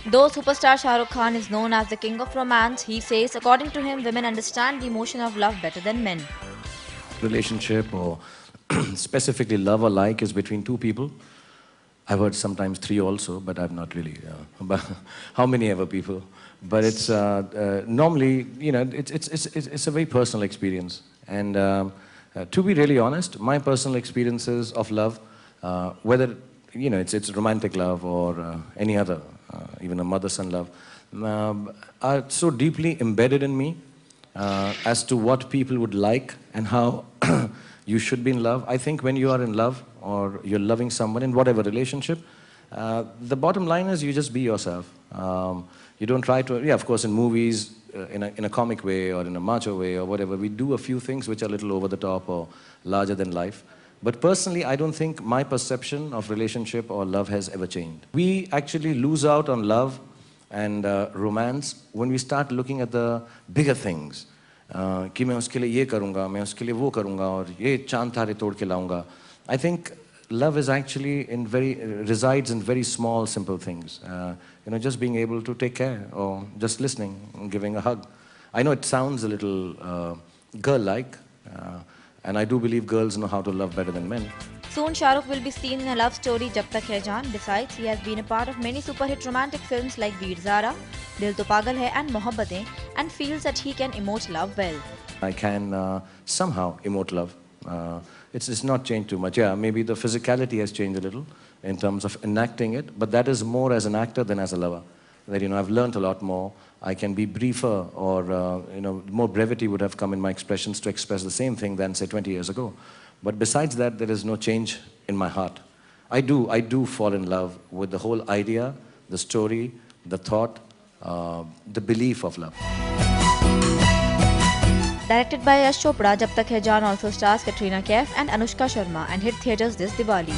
Though superstar Shah Rukh Khan is known as the king of romance, he says according to him women understand the emotion of love better than men. Relationship or specifically love or like is between two people. I've heard sometimes three also, but I've not really. But how many ever people? But it's normally, it's a very personal experience. And to be really honest, my personal experiences of love, whether it's romantic love or any other, even a mother-son love, are so deeply embedded in me as to what people would like and how you should be in love. I think when you are in love or you're loving someone in whatever relationship, the bottom line is you just be yourself. You don't try to, yeah, of course in movies, in a comic way or in a macho way or whatever, we do a few things which are a little over the top or larger than life. But personally, I don't think my perception of relationship or love has ever changed. We actually lose out on love and romance when we start looking at the bigger things. कि मैं उसके लिए ये करूँगा, मैं उसके लिए वो करूँगा और ये चांद तारे तोड़ के लाऊँगा. I think love is actually resides in very small, simple things. Just being able to take care or just listening and giving a hug. I know it sounds a little girl-like, and I do believe girls know how to love better than men. Soon Shah Rukh will be seen in a love story Jab Tak Hai Jaan. Besides, he has been a part of many super-hit romantic films like Veer Zara, Dil To Pagal Hai and Mohabbatein, and feels that he can emote love well. I can somehow emote love. It's not changed too much. Yeah, maybe the physicality has changed a little in terms of enacting it, but that is more as an actor than as a lover. That, I've learned a lot more. I can be briefer or, more brevity would have come in my expressions to express the same thing than, say, 20 years ago. But besides that, there is no change in my heart. I do fall in love with the whole idea, the story, the thought, the belief of love. Directed by Yash Chopra, Jab Tak Hai Jaan also stars Katrina Kaif and Anushka Sharma and hit theatres this Diwali.